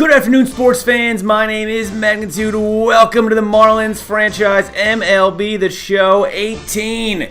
Good afternoon, sports fans. My name is Magnitude. Welcome to the Marlins Franchise MLB the Show 18.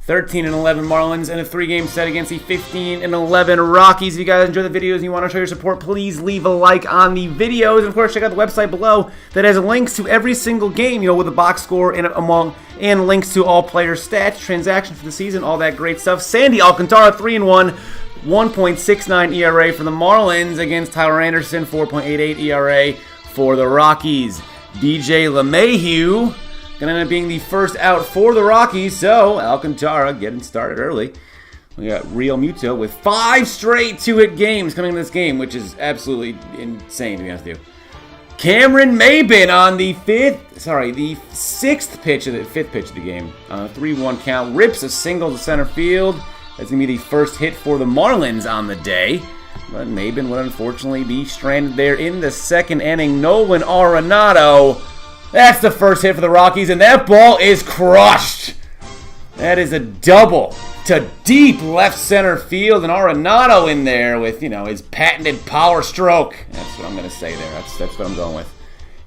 13-11 Marlins in a 3-game set against the 15-11 Rockies. If you guys enjoy the videos and you want to show your support, please leave a like on the videos. And of course, check out the website below that has links to every single game, with the box score and links to all player stats, transactions for the season, all that great stuff. Sandy Alcantara, 3-1. 1.69 ERA for the Marlins against Tyler Anderson, 4.88 ERA for the Rockies. DJ LeMahieu going to end up being the first out for the Rockies, so Alcantara getting started early. We got Real Muto with 5 straight 2-hit games coming in this game, which is absolutely insane, to be honest with you. Cameron Maybin on the fifth pitch of the game. On a 3-1 count, rips a single to center field. That's going to be the first hit for the Marlins on the day. But Maybin would unfortunately be stranded there in the second inning. Nolan Arenado. That's the first hit for the Rockies, and that ball is crushed. That is a double to deep left center field, and Arenado in there with, his patented power stroke. That's what I'm going to say there. That's what I'm going with.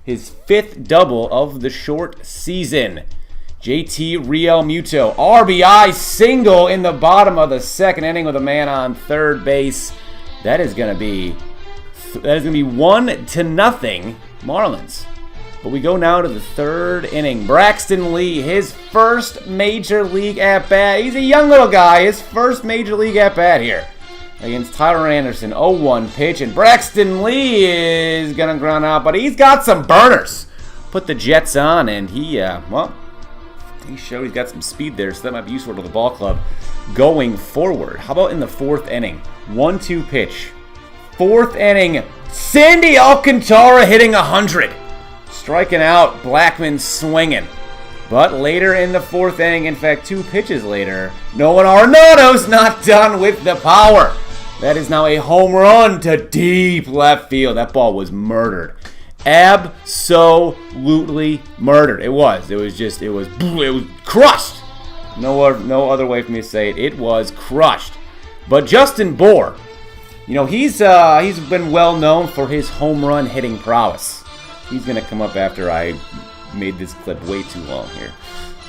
His 5th double of the short season. JT Realmuto, RBI single in the bottom of the second inning with a man on third base. That is going to be 1-0 Marlins. But we go now to the third inning. Braxton Lee, his first major league at-bat. He's a young little guy. His first major league at-bat here against Tyler Anderson. 0-1 pitch, and Braxton Lee is going to ground out, but he's got some burners. Put the Jets on, and he showed he's got some speed there, so that might be useful to the ball club going forward. How about in the 4th inning? 1-2 pitch. 4th inning, Sandy Alcantara hitting 100. Striking out, Blackman swinging. But later in the 4th inning, in fact 2 pitches later, Nolan Arenado's not done with the power. That is now a home run to deep left field. That ball was murdered. Absolutely murdered. It was crushed. No other way for me to say it. It was crushed. But Justin Bour, he's been well known for his home run hitting prowess. He's gonna come up after I made this clip way too long here.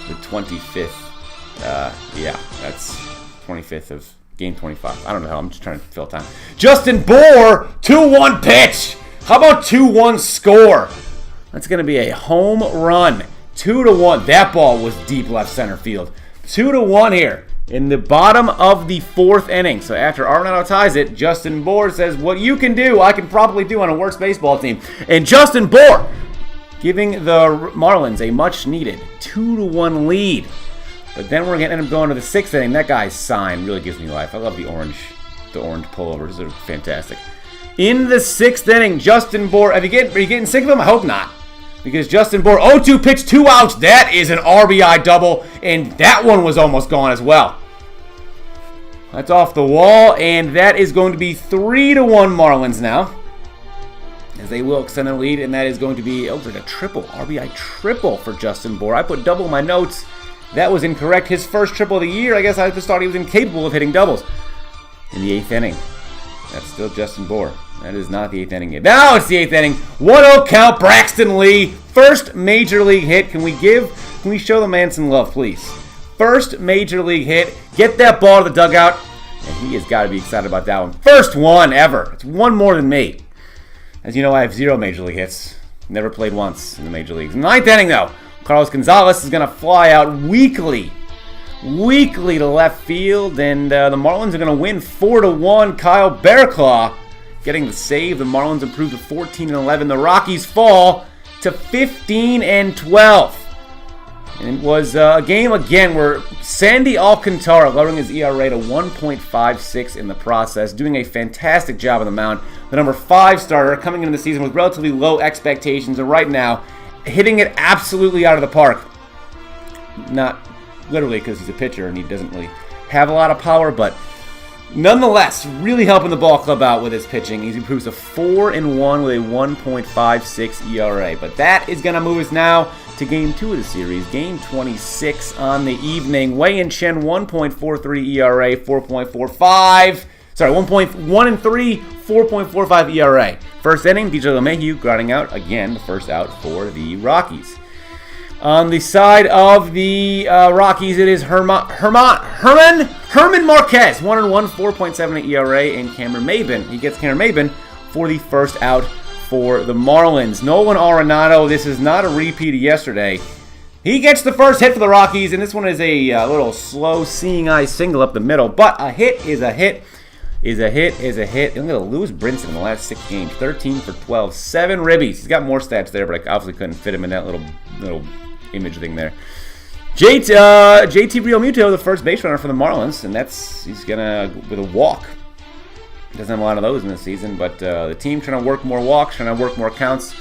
The 25th. That's 25th of game 25. I don't know how. I'm just trying to fill time. Justin Bour, 2-1 pitch. How about 2-1 score? That's going to be a home run. 2-1. That ball was deep left center field. 2-1 here in the bottom of the 4th inning. So after Arenado ties it, Justin Bour says, what you can do, I can probably do on a worse baseball team. And Justin Bour giving the Marlins a much-needed 2-1 lead. But then we're going to end up going to the 6th inning. That guy's sign really gives me life. I love the orange pullovers. They're fantastic. In the 6th inning, Justin Bour, are you getting sick of him? I hope not. Because Justin Bour, 0-2 pitch, 2 outs. That is an RBI double, and that one was almost gone as well. That's off the wall, and that is going to be 3-1 Marlins now. As they will extend their lead, and that is going to be like a triple, RBI triple for Justin Bour. I put double in my notes. That was incorrect. His first triple of the year. I guess I just thought he was incapable of hitting doubles. In the 8th inning. That's still Justin Bour. That is not the 8th inning yet. Now it's the 8th inning. 1-0 count. Braxton Lee. First major league hit. Can we show the man some love, please? First major league hit. Get that ball to the dugout. And he has got to be excited about that one. First one ever. It's one more than me. As you know, I have 0 major league hits. Never played once in the major leagues. 9th inning, though. Carlos Gonzalez is going to fly out weakly to left field, and the Marlins are going to win 4-1. Kyle Bearclaw getting the save. The Marlins improve to 14-11. The Rockies fall to 15-12. And it was a game again where Sandy Alcantara lowering his ERA to 1.56 in the process, doing a fantastic job on the mound. The number 5 starter coming into the season with relatively low expectations, and right now hitting it absolutely out of the park. Not literally because he's a pitcher and he doesn't really have a lot of power, but nonetheless, really helping the ball club out with his pitching. He improves to 4-1 with a 1.56 ERA. But that is going to move us now to Game 2 of the series, Game 26 on the evening. Wei-Yin Chen, 1.43 ERA, 4.45 Sorry, 1.1-3, 4.45 ERA. First inning, DJ LeMahieu grinding out again, the first out for the Rockies. On the side of the Rockies, it is Herman Marquez, 1-1, 4.78 ERA, and Cameron Maybin. He gets Cameron Maybin for the first out for the Marlins. Nolan Arenado, this is not a repeat of yesterday. He gets the first hit for the Rockies, and this one is a little slow seeing eye single up the middle, but a hit is a hit. Is a hit. And look at Lewis Brinson in the last 6 games. 13 for 12. 7 ribbies. He's got more stats there, but I obviously couldn't fit him in that little image thing there. JT Realmuto, the first base runner for the Marlins, and he's gonna with a walk. Doesn't have a lot of those in this season, but the team trying to work more walks, trying to work more counts.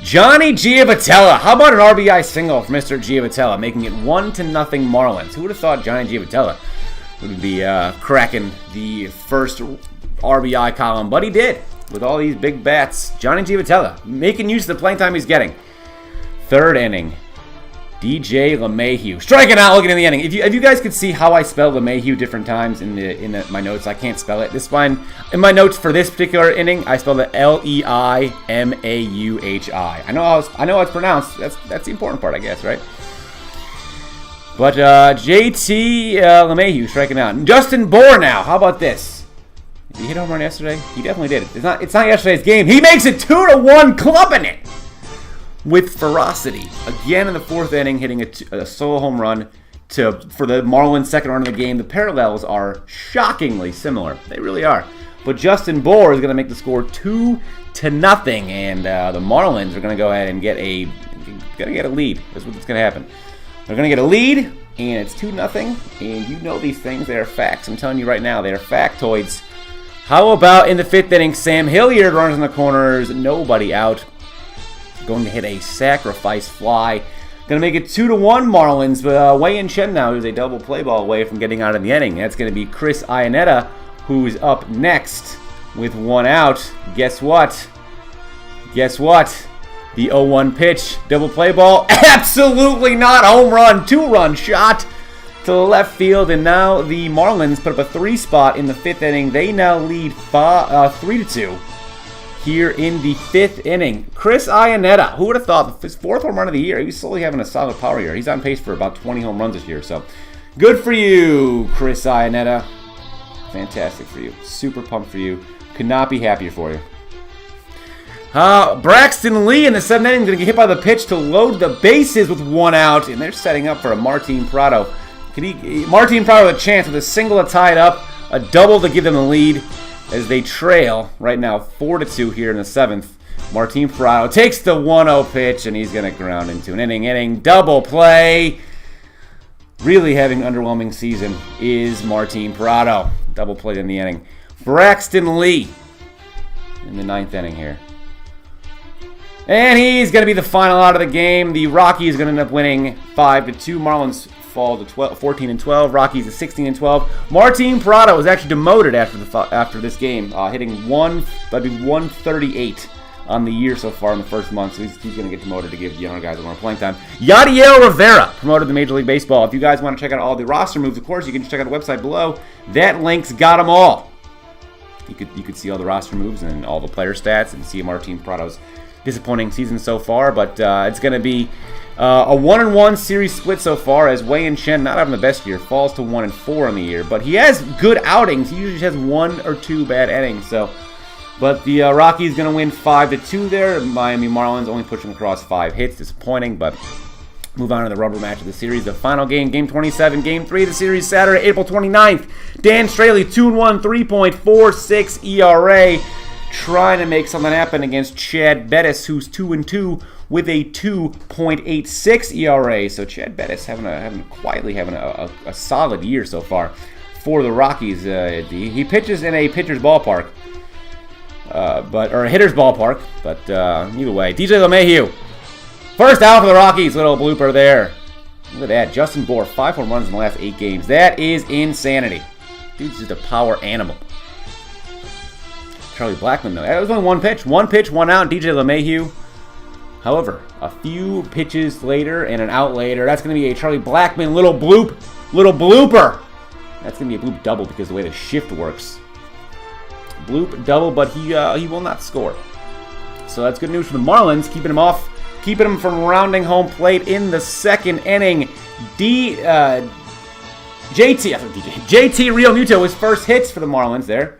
Johnny Giavotella. How about an RBI single for Mr. Giavotella, making it 1-0 Marlins? Who would have thought Johnny Giavotella would be cracking the first RBI column, but he did with all these big bats. Johnny Giavotella making use of the playing time he's getting. Third inning, DJ LeMahieu striking out, looking in the inning. If you guys could see how I spell LeMahieu different times in my notes, I can't spell it. This fine. In my notes for this particular inning, I spelled it Leimauhi. I know how it's pronounced. That's the important part, I guess, right? But JT LeMahieu striking out. Justin Bour now. How about this? Did he hit a home run yesterday? He definitely did. It's not yesterday's game. He makes it 2-1, clubbing it with ferocity. Again in the 4th inning, hitting a solo home run for the Marlins' second run of the game. The parallels are shockingly similar. They really are. But Justin Bour is going to make the score 2-0, and the Marlins are going to go ahead and get a lead. That's what's going to happen. They're going to get a lead, and it's 2-0, and you know these things. They are facts. I'm telling you right now, they are factoids. How about in the 5th inning, Sam Hilliard runs in the corners, nobody out. Going to hit a sacrifice fly. Going to make it 2-1 Marlins, but Wei-Yin Chen now is a double play ball away from getting out of the inning. That's going to be Chris Iannetta, who's up next with 1 out. Guess what? The 0-1 pitch, double play ball, absolutely not, home run, 2-run shot to the left field, and now the Marlins put up a 3 spot in the 5th inning. They now lead 3-2 here in the 5th inning. Chris Iannetta, who would have thought, his 4th home run of the year? He was slowly having a solid power year. He's on pace for about 20 home runs this year, so good for you, Chris Iannetta. Fantastic for you. Super pumped for you. Could not be happier for you. Braxton Lee in the 7th inning is going to get hit by the pitch to load the bases with 1 out, and they're setting up for a Martin Prado. Martin Prado with a chance with a single to tie it up, a double to give them the lead as they trail right now 4-2 here in the 7th. Martin Prado takes the 1-0 pitch, and he's going to ground into an inning double play. Really having an underwhelming season is Martin Prado. Double play in the inning. Braxton Lee in the 9th inning here. And he's going to be the final out of the game. The Rockies are going to end up winning 5-2. Marlins fall to 14-12. Rockies to 16-12. Martin Prado was actually demoted after this game, hitting 138 on the year so far in the first month. So he's going to get demoted to give the younger guys a little more playing time. Yadiel Rivera promoted to Major League Baseball. If you guys want to check out all the roster moves, of course, you can just check out the website below. That link's got them all. You could see all the roster moves and all the player stats and see Martin Prado's disappointing season so far, but it's going to be a 1-1 series split so far, as Wei-Yin Chen, not having the best year, falls to 1-4 on the year, but he has good outings. He usually has 1 or 2 bad innings. But the Rockies going to win 5-2 there. Miami Marlins only pushing across 5 hits, disappointing, but move on to the rubber match of the series, the final game, Game 27, Game 3 of the series, Saturday, April 29th. Dan Straily, 2-1, 3.46 ERA. Trying to make something happen against Chad Bettis, who's 2-2 with a 2.86 ERA. So Chad Bettis quietly having a solid year so far for the Rockies. He pitches in a pitcher's ballpark, or a hitter's ballpark. But either way, DJ LeMahieu, first out for the Rockies. Little blooper there. Look at that, Justin Bour, 5 home runs in the last 8 games. That is insanity. Dude's just a power animal. Charlie Blackmon, though. That was only 1 pitch. 1 pitch, 1 out, DJ LeMahieu. However, a few pitches later and an out later, that's going to be a Charlie Blackmon little blooper. That's going to be a bloop double because of the way the shift works. bloop double, but he will not score. So that's good news for the Marlins, keeping him from rounding home plate in the second inning. JT Realmuto was first hits for the Marlins there.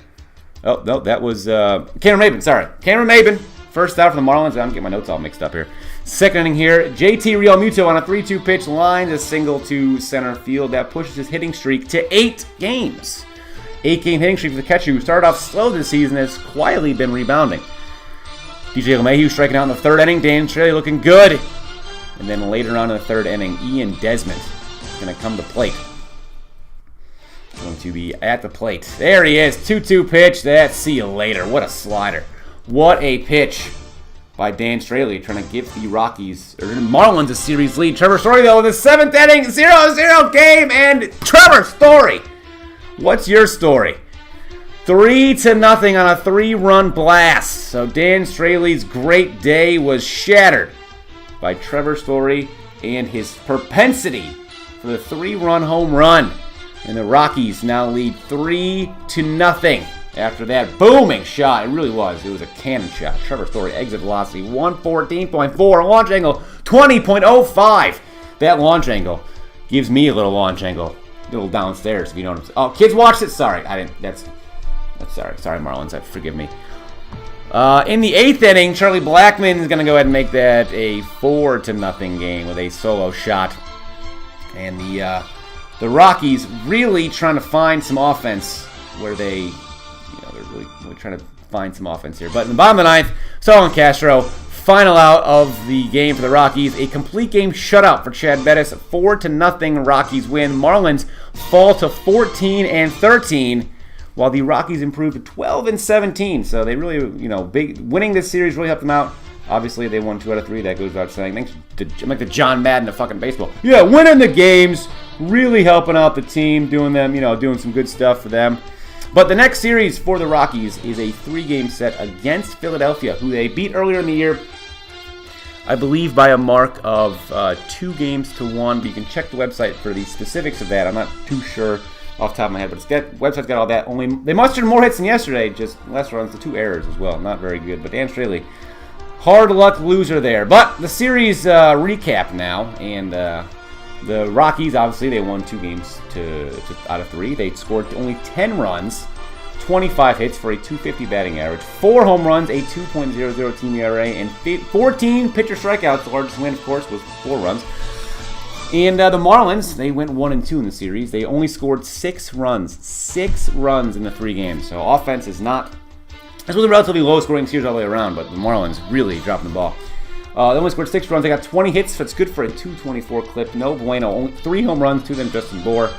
Oh, no, that was Cameron Maben, sorry. Cameron Maben, first out for the Marlins. I'm getting my notes all mixed up here. Second inning here, JT Realmuto on a 3-2 pitch lines a single to center field. That pushes his hitting streak to 8 games. 8-game hitting streak for the catcher, who started off slow this season, has quietly been rebounding. DJ LeMahieu striking out in the third inning. Dan Straily looking good. And then later on in the third inning, Ian Desmond is going to come to plate. Going to be at the plate. There he is. 2-2 pitch. See you later. What a slider. What a pitch by Dan Straily, trying to give the Marlins a series lead. Trevor Story, though, in the 7th inning, 0-0 game. And Trevor Story, what's your story? 3-0 on a 3-run blast. So Dan Straily's great day was shattered by Trevor Story and his propensity for the 3-run home run. And the Rockies now lead 3-0 after that booming shot. It really was. It was a cannon shot. Trevor Story, exit velocity 114.4, launch angle 20.05. That launch angle gives me a little launch angle. A little downstairs, if you know what I'm saying. Oh, kids watched it? Sorry, I didn't. That's sorry, Marlins. Forgive me. In the 8th inning, Charlie Blackmon is going to go ahead and make that a 4-0 game with a solo shot. And the Rockies really trying to find some offense where they're really trying to find some offense here. But in the bottom of the 9th, Starlin Castro, final out of the game for the Rockies. A complete game shutout for Chad Bettis. 4-0 Rockies win. Marlins fall to 14-13. While the Rockies improved to 12-17, so they really, winning this series really helped them out. Obviously, they won 2 out of 3. That goes without saying. Thanks to the John Madden of fucking baseball. Yeah, winning the games, really helping out the team, doing some good stuff for them. But the next series for the Rockies is a 3-game set against Philadelphia, who they beat earlier in the year, I believe by a mark of 2-1. But you can check the website for the specifics of that. I'm not too sure off the top of my head, but website's got all that. Only they mustered more hits than yesterday, just less runs, the 2 errors as well. Not very good, but Dan Straily, hard luck loser there. But the series recap now, and the Rockies, obviously, they won 2 games out of 3. They scored only 10 runs, 25 hits for a .250 batting average, 4 home runs, a 2.00 team ERA, and 14 pitcher strikeouts. The largest win, of course, was 4 runs. And the Marlins, they went 1-2 in the series. They only scored 6 runs. 6 runs in the 3 games. So offense is not... This was a relatively low-scoring series all the way around, but the Marlins really dropping the ball. They only scored 6 runs. They got 20 hits. That's good for a .224 clip. No bueno. Only 3 home runs, 2 of them Justin Bour.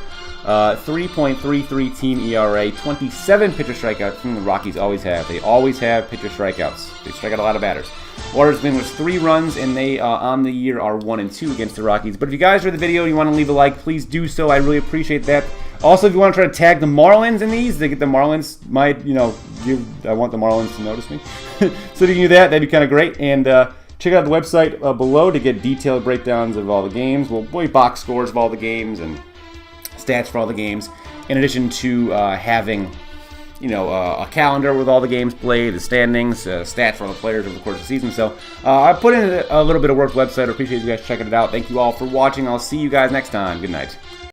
3.33 team ERA. 27 pitcher strikeouts. The Rockies always have. They always have pitcher strikeouts. They strike out a lot of batters. Waters win was 3 runs, and they on the year are 1-2 against the Rockies. But if you guys enjoyed the video and you want to leave a like, please do so. I really appreciate that. Also, if you want to try to tag the Marlins in these, they get the Marlins I want the Marlins to notice me. So if you can do that, that'd be kind of great. And check out the website below to get detailed breakdowns of all the games. We'll box scores of all the games and stats for all the games, in addition to having a calendar with all the games played, the standings, stats for all the players over the course of the season. So I put in a little bit of work on the website. I appreciate you guys checking it out. Thank you all for watching. I'll see you guys next time. Good night.